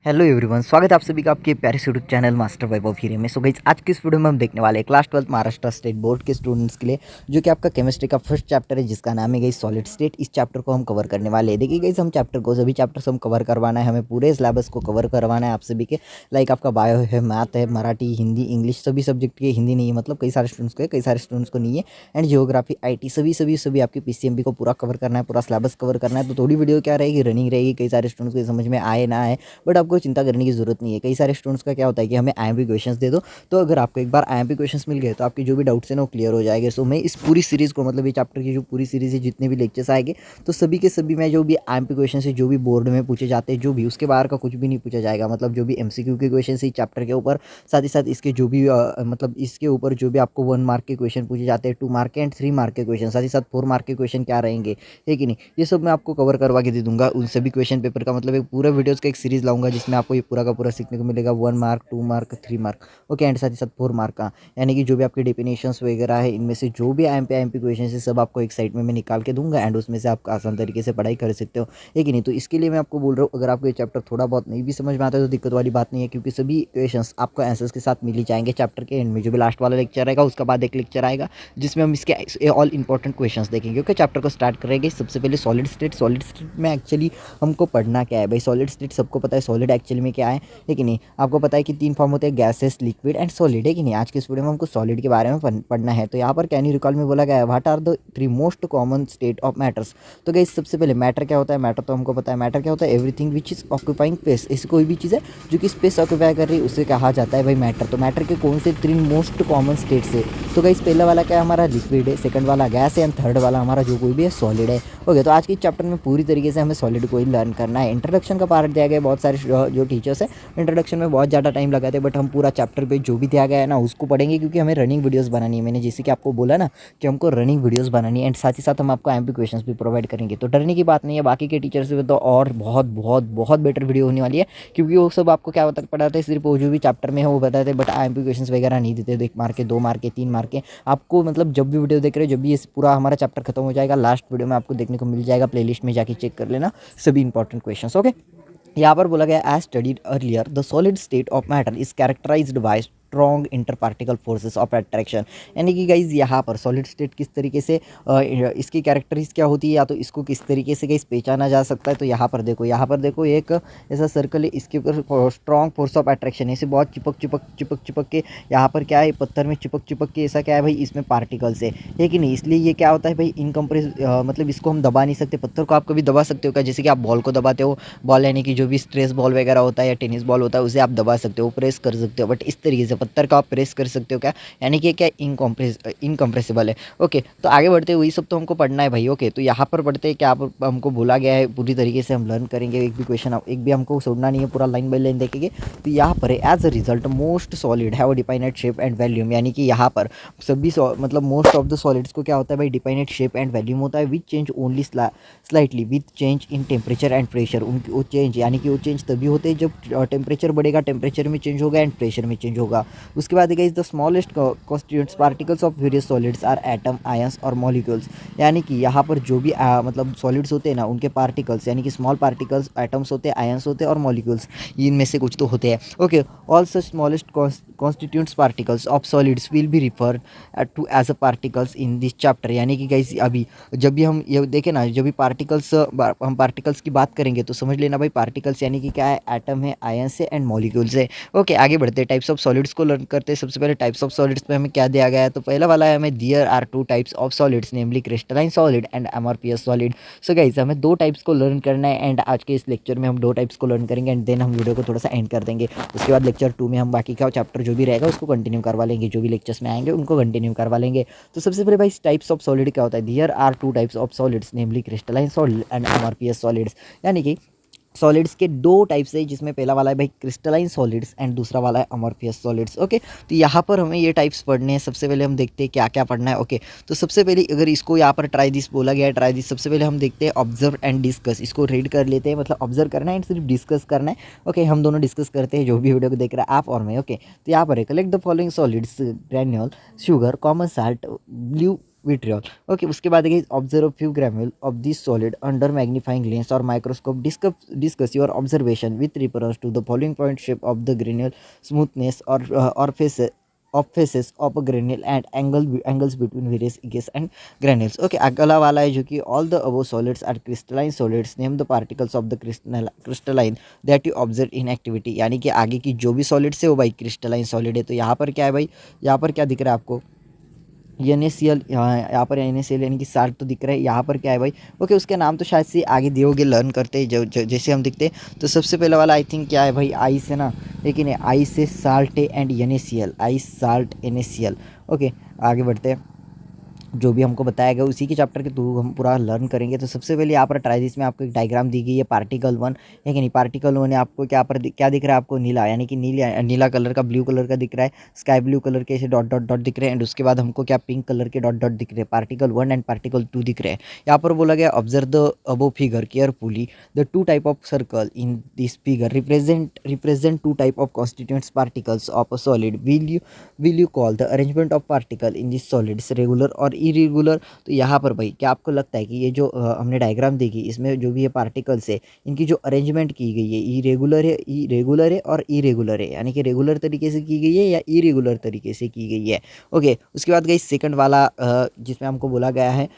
Hello everyone, स्वागत है आप सभी का आपके प्यारे से यूट्यूब चैनल मास्टर वैभव हीरे में। सो गाइस, आज की इस वीडियो में हम देखने वाले हैं क्लास 12 महाराष्ट्र स्टेट बोर्ड के स्टूडेंट्स के लिए जो कि आपका केमिस्ट्री का फर्स्ट चैप्टर है जिसका नाम है गाइस सॉलिड स्टेट। इस चैप्टर को हम कवर करने वाले हैं। देखिए गाइस, हम चैप्टर को सभी चैप्टर्स हम कवर करवाना है, हमें पूरे सिलेबस को कवर करवाना है आप सभी के। लाइक आपका बायो है, मैथ है, मराठी, हिंदी, इंग्लिश, सभी सब्जेक्ट के। हिंदी नहीं है मतलब कई सारे स्टूडेंट्स को है, कई सारे स्टूडेंट्स को नहीं है। एंड जियोग्राफी, IT सभी आपकी PCMB को पूरा कवर करना है, पूरा सिलेबस कवर करना है। तो थोड़ी वीडियो क्या रहेगी, रनिंग रहेगी। कई सारे स्टूडेंट्स को समझ में आए ना आए, बट आपको चिंता करने की जरूरत नहीं है। कई सारे स्टूडेंट्स का क्या होता है कि हमें IMP क्वेश्चंस दे दो, तो अगर आपको एक बार IMP क्वेश्चंस मिल गए तो आपकी जो भी डाउट्स हैं ना वो क्लियर हो जाएंगे। सो मैं इस पूरी सीरीज़ को, मतलब ये चैप्टर की जो पूरी सीरीज़ है, जितने भी लेक्चर्स आएंगे, तो सभी के सभी में जो भी IMP क्वेश्चन है, जो भी बोर्ड में पूछे जाते हैं, जो भी उसके बाहर का कुछ भी नहीं पूछा जाएगा। मतलब जो भी MCQ के क्वेश्चन है चैप्टर के ऊपर, साथ ही साथ इसके जो भी मतलब इसके ऊपर जो भी आपको 1 मार्क के क्वेश्चन पूछे जाते हैं, 2 मार्क के एंड 3 मार्क के क्वेश्चन, साथ ही साथ 4 मार्क के क्वेश्चन क्या रहेंगे, है कि नहीं, ये सब मैं आपको कवर करवा के दे दूंगा। उन सभी क्वेश्चन पेपर का मतलब एक पूरा वीडियोस का एक सीरीज लाऊंगा जिसमें आपको ये पूरा का पूरा सीखने को मिलेगा। 1 mark, 2 mark, 3 mark, okay, and साथ ही साथ 4 मार्क का। यानी कि जो भी आपके डेफिनेशंस वगैरह है, इनमें से जो भी IMP क्वेश्चन है सब आपको एक साइड में मैं निकाल के दूंगा एंड उसमें से आप आसान तरीके से पढ़ाई कर सकते हो, है कि नहीं। तो इसके लिए मैं आपको बोल रहा हूँ, अगर आपको ये चैप्टर थोड़ा बहुत नहीं भी समझ में आता है तो दिक्कत वाली बात नहीं है, क्योंकि सभी क्वेश्चंस आपको आंसर्स के साथ मिल ही जाएंगे चैप्टर के एंड में। जो भी लास्ट वाला लेक्चर रहेगा उसके बाद एक लेक्चर आएगा जिसमें हम इसके ऑल इंपॉर्टेंट क्वेश्चंस देखेंगे। ओके, चैप्टर को स्टार्ट करेंगे। सबसे पहले सॉलिड स्टेट। सॉलिड स्टेट में एक्चुअली हमको पढ़ना क्या है भाई? सॉलिड स्टेट सबको पता है, सॉलिड एक्चुअली में क्या है कि नहीं। आपको पता है कि 3 फॉर्म होते हैं, गैसेस, लिक्विड एंड सॉलिड, है कि नहीं। आज के इस वीडियो में हमको सॉलिड के बारे में पढ़ना है। तो यहाँ पर कैन यू रिकॉल में बोला गया है what are the 3 most common state of matters. तो गाइस, सबसे पहले मैटर क्या होता है? मैटर तो हमको पता है, मैटर क्या होता है? Everything which is occupying space. ऐसी कोई भी चीज़ है जो कि स्पेस ऑक्यूपाई कर रही है उसे कहा जाता है भाई मैटर। तो मैटर के कौन से 3 मोस्ट कॉमन स्टेट्स है? तो गाइस, पहला वाला क्या है हमारा? लिक्विड है, सेकंड वाला गैस है एंड थर्ड वाला हमारा जो कोई भी है सॉलिड है। ओके, तो आज के चैप्टर में पूरी तरीके से हमें सॉलिड को ही लर्न करना है। इंट्रोडक्शन का पार्ट दिया गया है, बहुत सारे जो टीचर्स है इंट्रोडक्शन में बहुत ज़्यादा टाइम लगाते हैं, बट हम पूरा चैप्टर पे जो भी दिया गया है ना उसको पढ़ेंगे, क्योंकि हमें रनिंग वीडियोस बनानी है। मैंने जैसे कि आपको बोला ना कि हमको रनिंग वीडियोस बनानी है एंड साथ ही साथ हम आपको IMP क्वेश्चंस भी प्रोवाइड करेंगे। तो डरने की बात नहीं है, बाकी के टीचर से तो और बहुत बहुत बहुत बेटर वीडियो होने वाली है, क्योंकि वो सब आपको क्या बता पढ़ाते हैं, सिर्फ वो जो भी चैप्टर में है वो बताते हैं, बट IMP क्वेश्चंस वगैरह नहीं देते। 1 मार्क के, 2 मार्क के, 3 मार्क के आपको, मतलब जब भी वीडियो देख रहे हो, जब भी ये पूरा हमारा चैप्टर खत्म हो जाएगा, लास्ट वीडियो में आपको देखने को मिल जाएगा। प्लेलिस्ट में जाके चेक कर लेना सभी इंपॉर्टेंट क्वेश्चंस। ओके, यहाँ पर बोला गया as studied earlier the solid state of matter is characterised by strong interparticle forces of attraction. यानी कि गाइज यहाँ पर सॉलिड स्टेट किस तरीके से इसकी कैरेक्टरिस्टिक्स क्या होती है, या तो इसको किस तरीके से गाइज पहचाना जा सकता है। तो यहाँ पर देखो एक ऐसा सर्कल है, इसके ऊपर स्ट्रॉन्ग फोर्स ऑफ अट्रैक्शन, ऐसे बहुत चिपक के यहाँ पर क्या है, पत्थर में चिपक के ऐसा क्या है भाई, इसमें पार्टिकल्स है कि नहीं। इसलिए ये क्या होता है भाई, इनकम्प्रेस, मतलब इसको हम दबा नहीं सकते। पत्थर को आप कभी दबा सकते हो क्या? जैसे कि आप बॉल को दबाते हो, बॉल यानी कि जो भी स्ट्रेस बॉल वगैरह होता है या टेनिस बॉल होता है उसे आप दबा सकते हो, प्रेस कर सकते हो, बट इस तरीके से पत्थर का आप प्रेस कर सकते हो क्या? यानी कि क्या इनकम्प्रेसिबल है। ओके, तो आगे बढ़ते हुए सब तो हमको पढ़ना है भाई। ओके, तो यहाँ पर पढ़ते हैं क्या हमको बोला गया है, पूरी तरीके से हम लर्न करेंगे। एक भी क्वेश्चन एक भी हमको छोड़ना नहीं है, पूरा लाइन बाय लाइन देखेंगे। तो यहाँ पर as a result most solid have definite shape and volume. यानी कि यहाँ पर सभी मतलब मोस्ट ऑफ द सॉलिड्स को क्या होता है भाई, डिफाइनेट शेप एंड वॉल्यूम होता है, which change only slightly with change in temperature and pressure. उनकी वो चेंज, यानी कि वो चेंज तभी होते हैं जब टेम्परेचर बढ़ेगा, टेम्परेचर में चेंज होगा एंड प्रेशर में चेंज होगा। उसके बाद guys the smallest constituents particles of various solids are atom, ions और मॉलिक्यूल्स। यानी कि यहाँ पर जो भी मतलब सॉलिड्स होते हैं ना उनके पार्टिकल्स, यानी कि स्मॉल पार्टिकल्स, एटम्स होते हैं, आयंस होते हैं और मॉलिक्यूल्स, इनमें से कुछ तो होते हैं। Okay, all such smallest constituents particles of solids will be referred to as a particles in this chapter. यानी कि गाइस अभी जब भी हम ये देखें ना, जब भी हम पार्टिकल्स की बात करेंगे तो समझ लेना भाई, पार्टिकल्स यानी कि क्या है, एटम है, आयंस है एंड मॉलिक्यूल्स है। ओके, आगे बढ़ते हैं, टाइप्स ऑफ सॉलिड्स को लर्न करते हैं। सबसे पहले टाइप्स ऑफ सॉलिड्स में हमें क्या दिया गया है? तो पहला वाला है हमें there are 2 types of solids namely crystalline solid and amorphous solid. So guys, हमें 2 टाइप्स को लर्न करना है एंड आज के इस लेक्चर में हम 2 टाइप्स को लर्न करेंगे एंड देन हम वीडियो को थोड़ा सा एंड कर देंगे। उसके बाद लेक्चर 2 में हम बाकी का चैप्टर जो भी रहेगा उसको कंटिन्यू करवा लेंगे, जो भी लेक्चर्स में आएंगे उनको कंटिन्यू करवा लेंगे। तो सबसे पहले भाई टाइप्स ऑफ सॉलिड क्या होता है? There are 2 types of solids namely crystalline solid and amorphous solids. यानी कि सॉलिड्स के 2 टाइप्स है, जिसमें पहला वाला है भाई क्रिस्टलाइन सॉलिड्स एंड दूसरा वाला है अमॉर्फियस सॉलिड्स। ओके, तो यहाँ पर हमें ये टाइप्स पढ़ने हैं। सबसे पहले हम देखते हैं क्या क्या पढ़ना है। ओके, तो सबसे पहले अगर इसको यहाँ पर ट्राई दिस बोला गया है, ट्राई दिस, सबसे पहले हम देखते हैं ऑब्जर्व एंड डिस्कस। इसको रीड कर लेते हैं, मतलब ऑब्जर्व करना है एंड सिर्फ डिस्कस करना है। ओके, हम दोनों डिस्कस करते हैं, जो भी वीडियो को देख रहा है आप और मैं। ओके, तो यहाँ पर है collect the following solids, granule, sugar, common salt, blue vitriol. Okay, उसके बाद है observe few granule of this solid under magnifying lens और microscope. Discuss your observation with reference to the following point: shape of the granule, smoothness और faces of a granule and angles between various gas and granules. Okay, अगला वाला है जो कि all the above solids are crystalline solids, name the particles of the crystalline that you observe in activity. यानी कि आगे की जो भी सॉलिड्स है वो भाई क्रिस्टलाइन सॉलिड है। तो यहाँ पर क्या है भाई, यहाँ पर क्या दिख रहा है आपको, NaCl, यहाँ पर NaCl यानी कि साल्ट तो दिख रहा है। यहाँ पर क्या है भाई, ओके, उसके नाम तो शायद से आगे दिए होगे, लर्न करते जैसे हम दिखते हैं। तो सबसे पहला वाला आई थिंक क्या है भाई, आई से ना, लेकिन आई से salt and NaCl, I salt NaCl। Okay, आगे बढ़ते हैं। जो भी हमको बताया गया उसी के चैप्टर के थ्रू हम पूरा लर्न करेंगे। तो सबसे पहले यहाँ पर ट्राई दिस में आपको एक डायग्राम दी गई है, पार्टिकल 1 है कि नहीं। पार्टिकल 1 है, आपको क्या पर क्या दिख रहा है आपको, नीला, यानी कि नीला कलर का, ब्लू कलर का दिख रहा है, स्काई ब्लू कलर के ऐसे डॉट डॉट डॉट दिख रहे हैं। एंड उसके बाद हमको क्या, पिंक कलर के डॉट डॉट दिख रहे हैं। पार्टिकल 1 एंड पार्टिकल 2 दिख रहे हैं। यहाँ पर बोला गया observe the above figure carefully, the two type of circle in this figure represent two type of constituents particles of a solid. Will you call the arrangement of particle in this solids regular or irregular. तो यहाँ पर भाई क्या आपको लगता है कि ये जो हमने डायग्राम देखी, इसमें जो भी ये पार्टिकल्स है इनकी जो अरेंजमेंट की गई है, इरेगुलर है और इरेगुलर है, यानी कि रेगुलर तरीके से की गई है या इरेगुलर तरीके से की गई है। ओके, उसके बाद गई सेकंड वाला जिसमें हमको बोला गया है,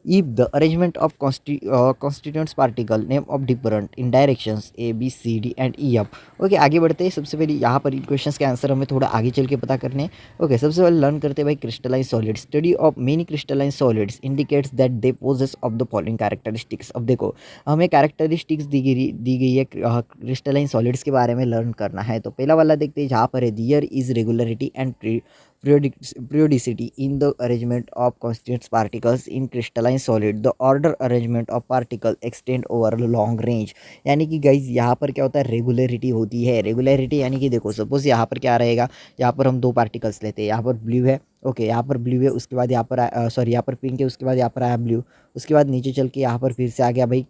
if the arrangement of constituents particle name of different in directions A B C D and E F। Okay, आगे बढ़ते हैं। सबसे पहले यहाँ पर क्वेश्चंस के आंसर हमें थोड़ा आगे चल के पता करने हैं। ओके, सबसे पहले लर्न करते हैं भाई crystalline solid. Study of many crystalline solids indicates that they possess of the following characteristics. अब देखो, हमें कैरेक्टरिस्टिक्स दी गई है क्रिस्टलाइन सॉलिड्स के बारे में लर्न करना है। तो पहला वाला देखते हैं, जहाँ पर है दियर is regularity and periodicity in the arrangement of constituent particles in crystalline solid, the order arrangement of particle extend over a long range। यानी कि गाइज यहाँ पर क्या होता है, रेगुलरिटी होती है। रेगुलरिटी यानी कि देखो, सपोज यहाँ पर क्या रहेगा, यहाँ पर हम दो पार्टिकल्स लेते हैं, यहाँ पर ब्लू है। ओके, यहाँ पर ब्लू है, उसके बाद यहाँ पर सॉरी यहाँ पर पिंक है, उसके बाद यहाँ पर आया ब्लू, उसके बाद नीचे चल के यहाँ पर फिर से आ गया भाई,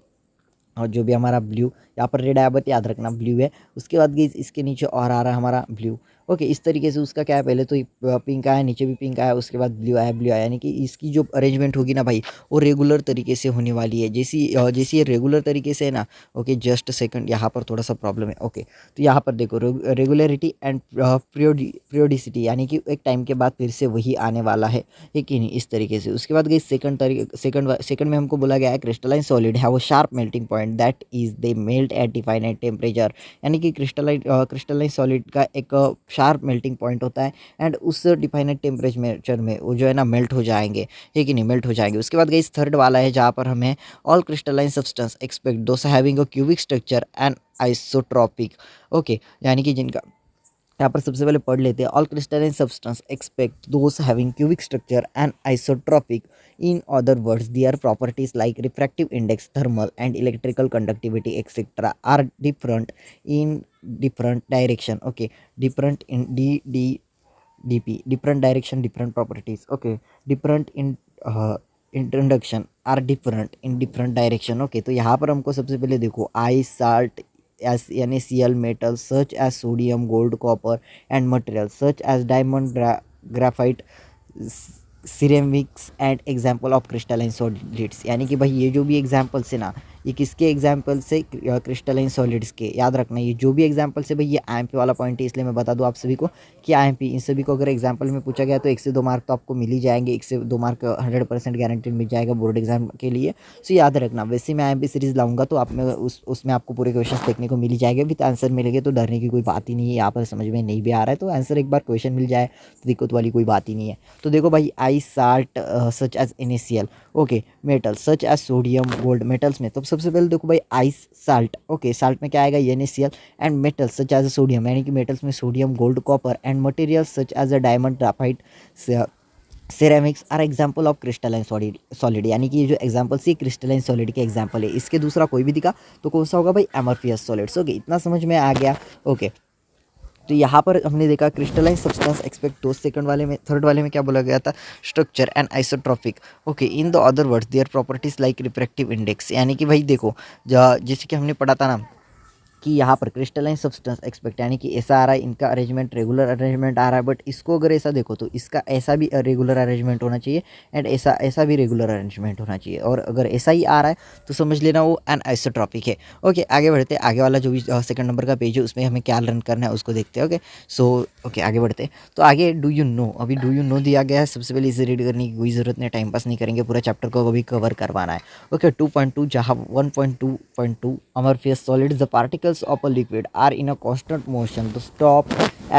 और जो भी हमारा ब्लू, यहाँ पर रेड आया, बट याद रखना ब्लू है। उसके बाद गई इसके नीचे और आ रहा है हमारा ब्लू। ओके, इस तरीके से उसका क्या है, पहले तो पिंक आया, नीचे भी पिंक आया, उसके बाद ब्लू आया, यानी कि इसकी जो अरेंजमेंट होगी ना भाई, वो रेगुलर तरीके से होने वाली है। जैसी ये रेगुलर तरीके से है ना। ओके, जस्ट सेकंड, यहाँ पर थोड़ा सा प्रॉब्लम है। ओके, तो यहाँ पर देखो रेगुलरिटी एंड पीरियोडिसिटी, यानी कि एक टाइम के बाद फिर से वही आने वाला है कि नहीं, इस तरीके से। उसके बाद गई सेकंड में हमको बोला गया है crystalline solid have a sharp melting point that is they melt eight definite temperature. यानी कि क्रिस्टलाइन सॉलिड का एक शार्प मेल्टिंग पॉइंट होता है, एंड उस डिफाइनाइट टेम्परेचर में वो जो है ना मेल्ट हो जाएंगे, है कि नहीं, मेल्ट हो जाएंगे। उसके बाद गई थर्ड वाला है, जहाँ पर हमें all crystalline substance except those having a cubic structure and isotropic. Okay, यानी कि जिनका, यहाँ पर सबसे पहले पढ़ लेते हैं, all crystalline substance except those having cubic structure and isotropic. In other words their properties like refractive index, thermal and electrical conductivity etcetera are different in different direction। okay, different in DP, different direction, different properties। okay, different in introduction are different in different direction। okay, तो यहाँ पर हमको सबसे पहले देखो, आई salt as NaCl metals such as sodium, gold, copper and materials such as diamond, graphite, ceramics and example of crystalline solids. यानी कि भाई ये जो भी एग्जाम्पल्स है ना, ये किसके एग्जाम्पल से, क्रिस्टलाइन सॉलिड्स के। याद रखना, ये जो भी एग्जाम्पल से भाई, ये IMP वाला पॉइंट है, इसलिए मैं बता दूं आप सभी को कि IMP इन सभी को अगर एग्जाम्पल में पूछा गया तो 1 से 2 मार्क तो आपको मिल ही जाएंगे। 1 से 2 मार्क 100% गारंटेड मिल जाएगा बोर्ड एग्जाम के लिए। सो याद रखना, वैसे मैं IMP सीरीज लाऊंगा तो आप में उसमें आपको पूरे क्वेश्चन देखने को मिल ही जाएंगे, विद आंसर मिलेंगे, तो डरने की कोई बात ही नहीं है। यहाँ पर समझ में नहीं भी आ रहा है तो आंसर एक बार क्वेश्चन मिल जाए तो दिक्कत वाली कोई बात ही नहीं है। तो देखो भाई, I salt such as NaCl। Okay, metal such as sodium, gold, metals में तो सबसे पहले देखो भाई, आइस साल्ट। ओके, साल्ट में क्या आएगा, NaCl and metals such as sodium, यानी कि मेटल्स में sodium, gold, copper and materials such as a diamond, graphite, ceramics are example of crystalline solid. यानी कि ये जो एग्जाम्पल है क्रिस्टलाइन सॉलिड के एग्जाम्पल है। इसके दूसरा कोई भी दिखा तो कौन सा होगा भाई, एमॉर्फियस सॉलिड्स। ओके, इतना समझ में आ गया। ओके, तो यहाँ पर हमने देखा क्रिस्टलाइन सब्सटेंस एक्सपेक्ट दो, सेकंड वाले में, थर्ड वाले में क्या बोला गया था, structure and isotropic. Okay, in the other words their properties like refractive index. यानी कि भाई देखो, जैसे कि हमने पढ़ा था ना कि यहाँ पर क्रिस्टलाइन सब्सटेंस एक्सपेक्ट यानी कि ऐसा आ रहा है, इनका अरेंजमेंट रेगुलर अरेंजमेंट आ रहा है, बट इसको अगर ऐसा देखो तो इसका ऐसा भी रेगुलर अरेंजमेंट होना चाहिए एंड ऐसा ऐसा भी रेगुलर अरेंजमेंट होना चाहिए, और अगर ऐसा ही आ रहा है तो समझ लेना वो एन आइसोट्रॉपिक है। ओके, आगे बढ़ते हैं। आगे वाला जो भी सेकंड नंबर का पेज है उसमें हमें क्या लर्न करना है उसको देखते हैं। ओके सो ओके आगे बढ़ते हैं। तो आगे डू यू नो, अभी डू यू नो दिया गया है, सबसे पहले इसे रीड करने की कोई ज़रूरत नहीं, टाइम पास नहीं करेंगे, पूरा चैप्टर को अभी कवर करवाना है। ओके 2.2 जहाँ 1.2.2 amorphous solids, the particles of a liquid are in a constant motion. The stop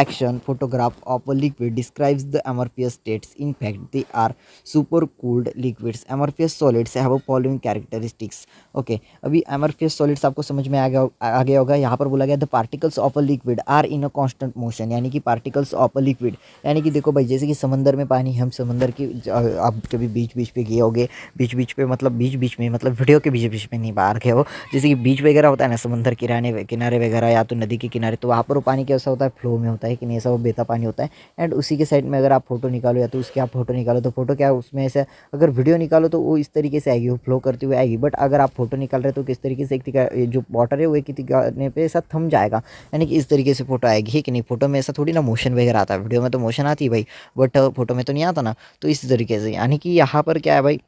action photograph of a liquid describes the amorphous states. In fact, they are supercooled liquids. Amorphous solids have a following characteristics. Okay अभी amorphous solids आपको समझ में आ गया होगा। यहाँ पर बोला गया the particles of a liquid are in a constant motion, यानी कि पार्टिकल्स ऑफ अ लिक्विड, यानी कि देखो भाई जैसे कि समंदर में पानी, हम समंदर की आप कभी बीच बीच पे गए होगे, बीच बीच पे मतलब बीच बीच में मतलब वीडियो के बीच बीच में नहीं, बाहर गए हो, जैसे कि बीच वगैरह होता है ना समुद्र किनारे किनारे वगैरह या तो नदी के किनारे, तो वहाँ पर वो पानी कैसा होता है, फ्लो में होता है कि नहीं, ऐसा वो बहता पानी होता है। एंड उसी के साइड में अगर आप फोटो निकालो या तो उसके आप फोटो निकालो तो फोटो क्या उसमें ऐसे, अगर वीडियो निकालो तो वो इस तरीके से आएगी, वो फ्लो करती हुई आएगी, बट अगर आप फोटो निकाल रहे हो तो किस तरीके से जो वाटर है वो एक दिखाने पे ऐसा थम जाएगा, यानी कि इस तरीके से फोटो आएगी, है कि नहीं। फोटो में ऐसा थोड़ी ना मोशन वगैरह आता है, वीडियो में तो मोशन आती है भाई, बट फोटो में तो नहीं आता ना। तो इस तरीके से यानी कि यहाँ पर क्या है भाई,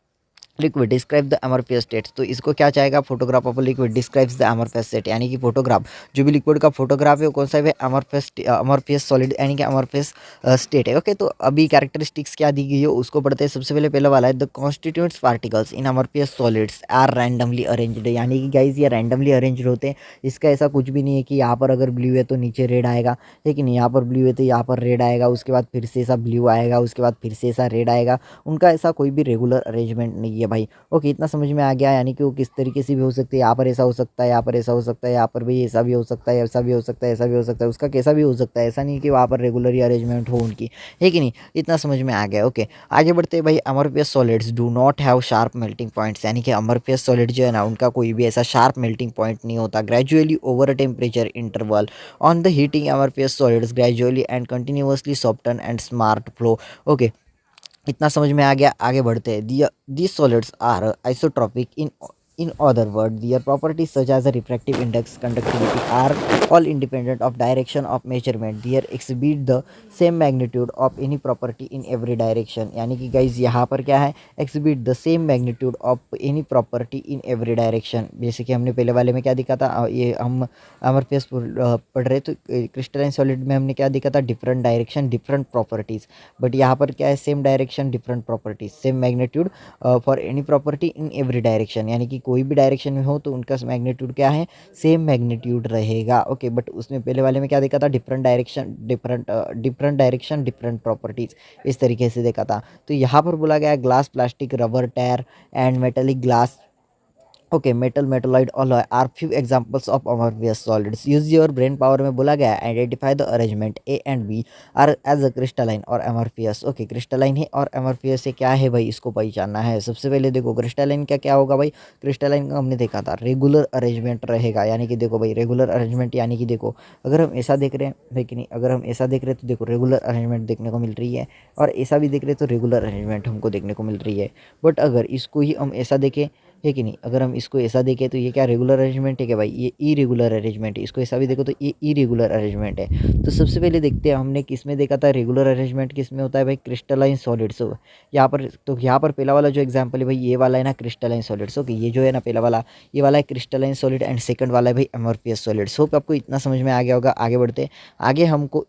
liquid describe the amorphous state, तो इसको क्या चाहेगा, photograph of liquid describes the amorphous state, यानी कि फोटोग्राफ जो भी लिक्विड का फोटोग्राफ है वो कौन सा है, अमरफेस सॉलिड यानी कि अमरफेस स्टेट है। ओके तो अभी कैरेक्टरिस्टिक्स क्या दी गई है उसको पढ़ते हैं। सबसे पहले पहला वाला है the constituents particles in amorphous solids are randomly arranged, यानी कि गाइज ये रैंडमली अरेंज्ड होते हैं। इसका ऐसा कुछ भी नहीं है कि यहाँ पर अगर ब्लू है तो नीचे रेड आएगा, लेकिन यहाँ पर ब्लू है तो यहाँ पर रेड आएगा, उसके बाद फिर से ऐसा ब्लू आएगा, उसके बाद फिर से ऐसा रेड आएगा, उनका ऐसा कोई भी रेगुलर अरेंजमेंट नहीं है भाई। ओके इतना समझ में आ गया, यानी कि वो किस तरीके से भी हो सकती है, यहाँ पर ऐसा हो सकता है, यहाँ पर ऐसा हो सकता है, यहाँ पर भी ऐसा भी हो सकता है, ऐसा भी हो सकता है, ऐसा भी हो सकता है, उसका कैसा भी हो सकता है, ऐसा नहीं कि वहाँ पर रेगुलर ही अरेंजमेंट हो उनकी, है कि नहीं। इतना समझ में आ गया। ओके आगे बढ़ते हैं भाई। Amorphous solids do not have sharp melting points, यानी कि अमरफेस सॉलिड जो है ना उनका कोई भी ऐसा शार्प मेल्टिंग पॉइंट नहीं होता। Gradually over a temperature interval on the heating amorphous solids gradually and continuously soften and smart flow. Okay इतना समझ में आ गया। आगे बढ़ते हैं। These solids are isotropic in other words, their properties such as the refractive index, conductivity are all independent of direction of measurement. They exhibit the same magnitude of any property in every direction, यानी कि guys यहाँ पर क्या है, exhibit the same magnitude of any property in every direction। जैसे कि हमने पहले वाले में क्या दिखा था, ये हम अमरफेस पढ़ रहे तो क्रिस्टलाइन सॉलिड में हमने क्या दिखा था, different direction different properties, but यहाँ पर क्या है, same direction different properties, same magnitude for any property in every direction, यानी कि कोई भी डायरेक्शन में हो तो उनका मैग्नीट्यूड क्या है, सेम मैग्नीट्यूड रहेगा। ओके बट उसमें पहले वाले में क्या देखा था, डिफरेंट डायरेक्शन डिफरेंट प्रॉपर्टीज़, इस तरीके से देखा था। तो यहाँ पर बोला गया glass, plastic, rubber, tyre and metallic glass, okay metal, metalloid alloy are few examples of amorphous solids. Use your brain power में बोला गया identify the arrangement A and B are as a crystalline और amorphous. Okay crystalline है और अमरफियस से क्या है भाई, इसको पहचानना है। सबसे पहले देखो क्रिस्टलाइन का क्या होगा भाई, क्रिस्टलाइन का हमने देखा था रेगुलर अरेंजमेंट रहेगा, यानी कि देखो भाई रेगुलर अरेंजमेंट, यानी कि देखो अगर हम ऐसा देख रहे हैं लेकिन अगर हम ऐसा देख रहे हैं तो देखो रेगुलर अरेंजमेंट देखने को मिल रही है, और ऐसा भी देख रहे हैं तो रेगुलर अरेंजमेंट हमको देखने को मिल रही है। बट अगर इसको ही हम ऐसा देखें, है कि नहीं, अगर हम इसको ऐसा देखें तो ये क्या रेगुलर अरेंजमेंट है क्या भाई, ये इरेगुलर अरेंजमेंट है। इसको ऐसा भी देखो तो ये इरेगुलर अरेंजमेंट है। तो सबसे पहले देखते हैं हमने किस में देखा था रेगुलर अरेंजमेंट, किस में होता है भाई, क्रिस्टलाइन सॉलिड्स। यहाँ पर तो यहाँ पर पहला वाला जो एग्जाम्पल है भाई ये वाला है ना क्रिस्टलाइन सॉलिड्स। ओके ये जो है ना पहला वाला, ये वाला है क्रिस्टलाइन सॉलिड एंड सेकंड वाला है भाई अमॉर्फियस सॉलिड्स। होप आपको इतना समझ में आ गया होगा। आगे बढ़ते हैं। आगे हमको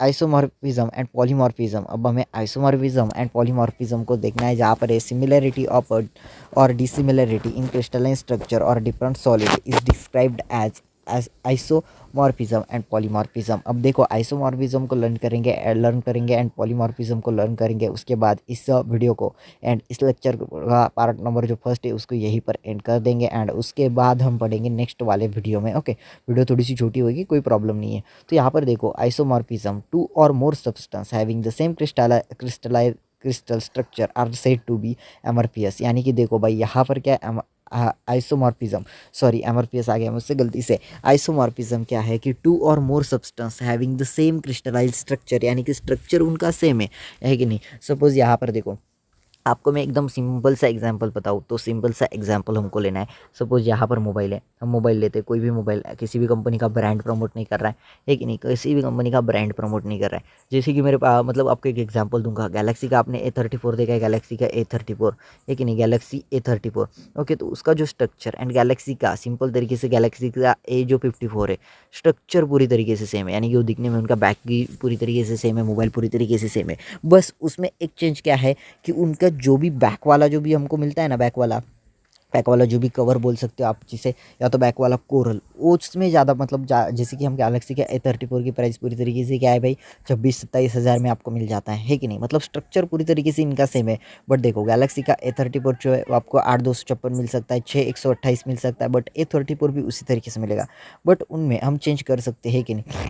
आइसोमॉर्फिज्म एंड पॉलीमॉर्फिज्म, अब हमें आइसोमॉर्फिज्म एंड पॉलीमॉर्फिज्म को देखना है, जहाँ पर है सिमिलरिटी ऑफ और डिसिमिलरिटी इन क्रिस्टलाइन स्ट्रक्चर और different solid is described as isomorphism and polymorphism. अब देखो आइसोमॉर्फिज्म को लर्न करेंगे एंड पॉलीमॉर्फिज्म को लर्न करेंगे। उसके बाद इस वीडियो को एंड इस लेक्चर का पार्ट नंबर जो फर्स्ट है उसको यहीं पर एंड कर देंगे, एंड उसके बाद हम पढ़ेंगे नेक्स्ट वाले वीडियो में। ओके वीडियो थोड़ी सी छोटी होगी, कोई प्रॉब्लम नहीं है। तो यहाँ पर देखो आइसोमॉर्फिज्म, टू और more substance having the same crystal structure are said to be amorphous, यानी कि देखो भाई यहाँ पर क्या है, आइसोमॉर्फिज्म, सॉरी अमॉर्फियस आ गया मुझसे गलती से। आइसोमॉर्फिज्म क्या है कि टू और more substance having the same crystallised structure, यानी कि स्ट्रक्चर उनका सेम है कि नहीं। सपोज यहाँ पर देखो आपको मैं एकदम सिंपल सा एग्जांपल बताऊँ तो सिंपल सा एग्जांपल हमको लेना है। सपोज़ यहाँ पर मोबाइल है, हम मोबाइल लेते हैं, कोई भी मोबाइल किसी भी कंपनी का ब्रांड प्रमोट नहीं कर रहा है कि नहीं? किसी भी कंपनी का ब्रांड प्रमोट नहीं कर रहा है। जैसे कि मेरे मतलब आपको एक एग्जांपल दूँगा, गैलेक्सी का आपने A34 देखा है, गैलेक्सी का A34 है कि नहीं? गैलेक्सी A34 ओके, तो उसका जो स्ट्रक्चर एंड गैलेक्सी का सिंपल तरीके से गैलेक्सी का ए जो 54 है, स्ट्रक्चर पूरी तरीके से सेम है, यानी कि वो दिखने में उनका बैक भी पूरी तरीके से सेम है, मोबाइल पूरी तरीके से सेम है। बस उसमें एक चेंज क्या है कि उनका जो भी बैक वाला जो भी हमको मिलता है ना, बैक वाला जो भी कवर बोल सकते हो आप जिसे, या तो बैक वाला कोरल, उसमें ज़्यादा मतलब जैसे कि हम गैलेक्सी के A34 की प्राइस पूरी तरीके से क्या है भाई, 26-27 हज़ार में आपको मिल जाता है कि नहीं? मतलब स्ट्रक्चर पूरी तरीके से इनका सेम है। बट देखो गैलेक्सी का A34 जो है वो आपको 8,256 मिल सकता है, 6,128 मिल सकता है, बट A34 भी उसी तरीके से मिलेगा। बट उनमें हम चेंज कर सकते हैं कि नहीं?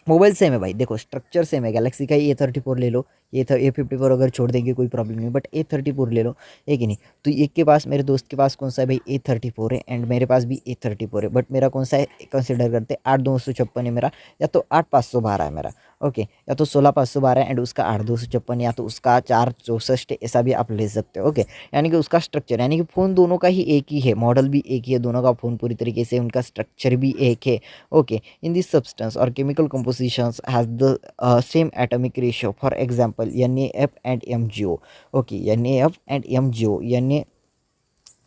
मोबाइल सेम है भाई, देखो स्ट्रक्चर सेम है, गैलेक्सी का ही A34 ले लो, A54 अगर छोड़ देंगे कोई प्रॉब्लम नहीं, बट A34 ले लो, है कि नहीं? तो एक के पास, मेरे दोस्त के पास कौन सा है भाई, A34 है, एंड मेरे पास भी A34 है, बट मेरा कौन सा है कंसिडर करते हैं, 8,256 है मेरा, या तो 8,512 है मेरा, ओके, या तो 16,512 है एंड उसका 8,256, या तो उसका 4,64 ऐसा भी आप ले सकते हो, ओके। यानी कि उसका स्ट्रक्चर, यानी कि फ़ोन दोनों का ही एक ही है, मॉडल भी एक ही है, दोनों का फ़ोन पूरी तरीके से उनका स्ट्रक्चर भी एक है, okay. In this substance or chemical compositions has the same atomic ratio, for example NaF and MgO, okay, NaF and MgO,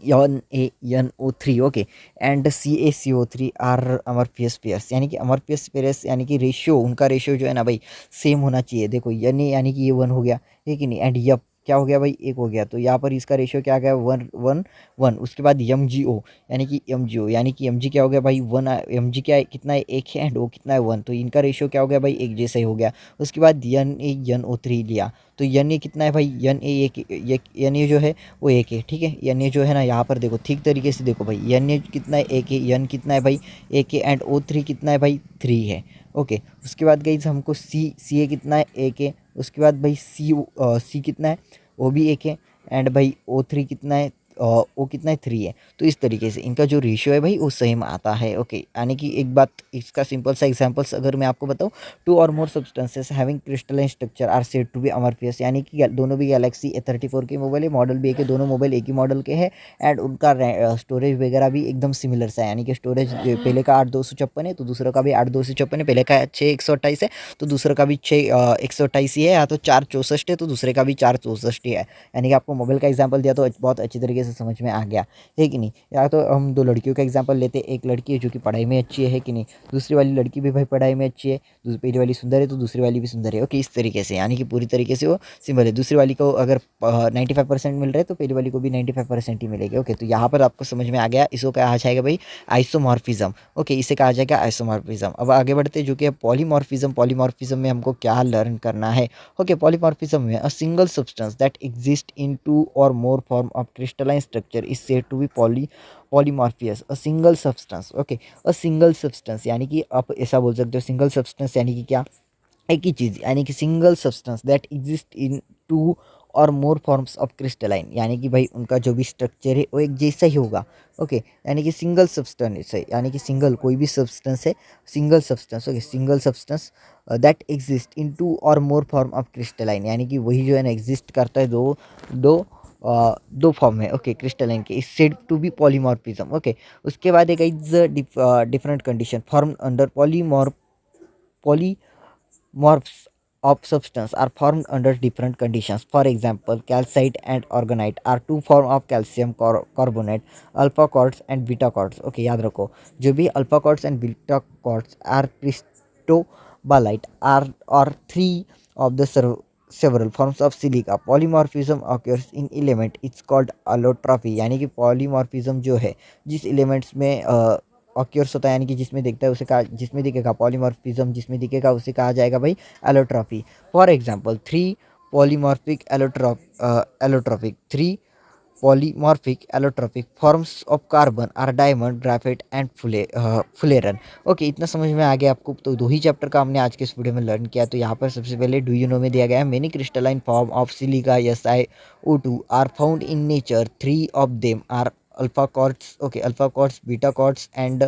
NaNO3, okay, and CaCO3 are amorphous pairs, यानी कि अमरफियस पेयर्स, यानी कि रेशियो, उनका ratio जो है ना भाई same होना चाहिए। देखो Na यानी कि ये 1 हो गया, है कि नहीं? एंड यप क्या हो गया भाई, 1 हो गया, तो यहाँ पर इसका रेशियो क्या आ गया, 1 1 1। उसके बाद MgO, यानी कि Mg क्या हो गया भाई, 1, Mg क्या है, कितना है, 1 है, एंड O कितना है, 1, तो इनका रेशियो क्या हो गया भाई, एक जैसा ही हो गया। उसके बाद NaNO3 लिया, तो Na कितना है भाई, Na जो है वो 1 है, ठीक है। Na जो है ना, यहाँ पर देखो ठीक तरीके से देखो भाई, Na कितना है, 1 है, N कितना है भाई, 1 है, एंड O3 कितना है भाई, 3 है, ओके। उसके बाद गाइस हमको Ca कितना है, 1 है। उसके बाद भाई C कितना है, वो भी 1 है, एंड भाई O3 कितना है, ओ कितना है, 3 है। तो इस तरीके से इनका जो रेशियो है भाई वो सेम आता है, ओके। यानी कि एक बात, इसका सिंपल सा एग्जांपल्स अगर मैं आपको बताऊँ, 2 और more substances having crystalline structure are said to be amorphous, यानी कि दोनों भी गैलेक्सी A34 के मोबाइल है, मॉडल भी एक है, दोनों मोबाइल एक ही मॉडल के हैं, एंड उनका स्टोरेज वगैरह भी एकदम सिमिलर सा है। यानी कि स्टोरेज पहले का 8,256 है तो दूसरा का भी 8,256 है, पहले का 6,128 है तो दूसरे का भी 6,128 ही है, या तो 4,64 है तो दूसरे का भी 4,64 ही है। यानी कि आपको मोबाइल का एग्जांपल दिया तो बहुत अच्छी तरीके से समझ में आ गया, है कि नहीं? या तो हम 2 लड़कियों का एग्जांपल लेते हैं, एक लड़की है जो कि पढ़ाई में अच्छी है कि नहीं? दूसरी वाली लड़की भी भाई पढ़ाई में अच्छी है, पहली वाली सुंदर है तो दूसरी वाली भी सुंदर है, ओके। इस तरीके से यानी कि पूरी तरीके से वो सिंबल है, दूसरी वाली को अगर 95% मिल रहा है तो पहली वाली को भी 95% ही मिलेगी, ओके। तो यहाँ पर आपको समझ में आ गया, इसको कहा जाएगा भाई आइसोमॉर्फिज्म, ओके, इसे कहा जाएगा आइसोमॉर्फिज्म। अब आगे बढ़ते जो कि पॉलीमॉर्फिज्म में हमको क्या लर्न करना है, ओके। पॉलीमॉर्फिज्म में a single substance that exist in 2 और more form of crystalline structure is said to be polymorphous. A single substance, okay, a single substance, यानी कि आप ऐसा बोल सकते हो, सिंगल सब्सटेंस यानी कि क्या, एक ही चीज़, यानी कि single substance that exist in 2 और मोर फॉर्म्स ऑफ क्रिस्टलाइन, यानी कि भाई उनका जो भी स्ट्रक्चर है वो एक जैसा ही होगा, ओके। यानी कि सिंगल सब्सटेंस है, यानी कि सिंगल कोई भी सब्सटेंस है, single substance, okay, single substance that exist in 2 और मोर फॉर्म ऑफ क्रिस्टलाइन, यानी कि वही जो है ना एग्जिस्ट करता है दो दो दो फॉर्म में, ओके, क्रिस्टलाइन के, is said to be polymorphism, okay. उसके बाद एक is different condition form under polymorphs of substance are formed under different conditions. For example, calcite and orgonite are two forms of calcium carbonate, alpha quartz and beta quartz. Okay, याद रखो, जो भी alpha quartz and beta quartz are cristobalite are three of the several forms of silica. Polymorphism occurs in element, it's called allotropy, यानी कि polymorphism जो है जिस elements में ऑक्योर्स होता है, यानी कि जिसमें दिखता है उसे कहा, जिसमें दिखेगा पॉलीमॉर्फिज्म, जिसमें दिखेगा उसे कहा जाएगा भाई एलोट्रॉफी। For example three polymorphic allotropic forms of carbon are diamond, graphite and fullerene, okay. इतना समझ में आ गया आपको? तो 2 ही चैप्टर का हमने आज के इस वीडियो में लर्न किया। तो यहाँ पर सबसे पहले डू यू नो में दिया गया है, many crystalline form of silica SiO2 are found in nature, 3 of them are alpha quartz, okay, alpha quartz, beta quartz and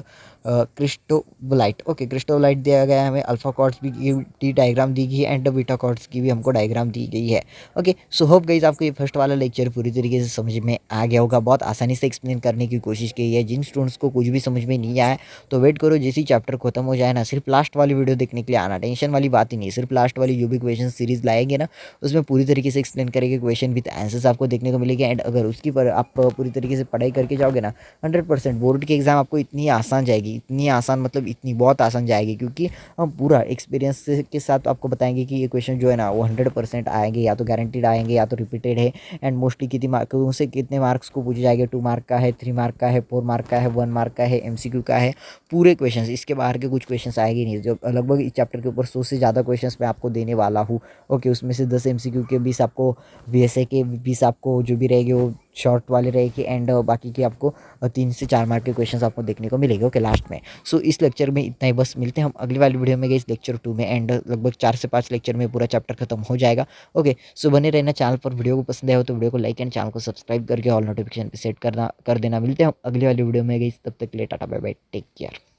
cristobalite. Okay, cristobalite दिया गया है हमें, अल्फा कॉर्ड्स की डायग्राम दी गई है एंड बीटा कॉर्ड्स की भी हमको डायग्राम दी गई है। ओके, सो होप गाइस आपको ये फर्स्ट वाला लेक्चर पूरी तरीके से समझ में आ गया होगा। बहुत आसानी से एक्सप्लेन करने की कोशिश की है। जिन स्टूडेंट्स को कुछ भी समझ में नहीं आया तो वेट करो, जैसे ही चैप्टर खत्म हो जाए ना, सिर्फ लास्ट वाली वीडियो देखने के लिए आना। टेंशन वाली बात ही नहीं, सिर्फ लास्ट वाली जो भी क्वेश्चन सीरीज लाएंगे ना, उसमें पूरी तरीके से एक्सप्लेन करेंगे, क्वेश्चन विद आंसर्स आपको देखने को मिलेंगे। एंड अगर उसकी पर आप पूरी तरीके से पढ़ाई करके जाओगे ना, 100% बोर्ड की एग्ज़ाम आपको इतनी आसान जाएगी, इतनी आसान मतलब इतनी बहुत आसान जाएगी, क्योंकि हम पूरा एक्सपीरियंस के साथ आपको बताएंगे कि ये क्वेश्चन जो है ना वो 100% आएंगे, या तो गारंटीड आएंगे या तो रिपीटेड है। एंड मोस्टली कितनी मार्कों से कितने मार्क्स को पूछे जाएंगे, 2 मार्क का है, 3 मार्क का है, 4 मार्क का है, 1 मार्क का है, MCQ का है, पूरे क्वेश्चन। इसके बाहर के कुछ क्वेश्चन आएंगे नहीं। जो लगभग इस चैप्टर के ऊपर 100 से ज़्यादा क्वेश्चन मैं आपको देने वाला हूँ। ओके, उसमें से 10 MCQ के 20 आपको, VSA के 20 आपको जो भी रहेंगे वो शॉर्ट वाले रहेंगे। एंड बाकी के आपको 3 से 4 मार्क के क्वेश्चंस आपको देखने को मिलेंगे। ओके, लास्ट में। सो इस लेक्चर में इतना ही बस। मिलते हैं हम अगली वाली वीडियो में, इस लेक्चर 2 में। एंड लगभग 4 से 5 लेक्चर में पूरा चैप्टर खत्म हो जाएगा। ओके, सो बने रहना चैनल पर। वीडियो को पसंद आया हो तो वीडियो को लाइक एंड चैनल को सब्सक्राइब करके ऑल नोटिफिकेशन पे सेट कर देना। मिलते हैं हम अगली वाली वीडियो में, तब तक के लिए tata bye bye, take care.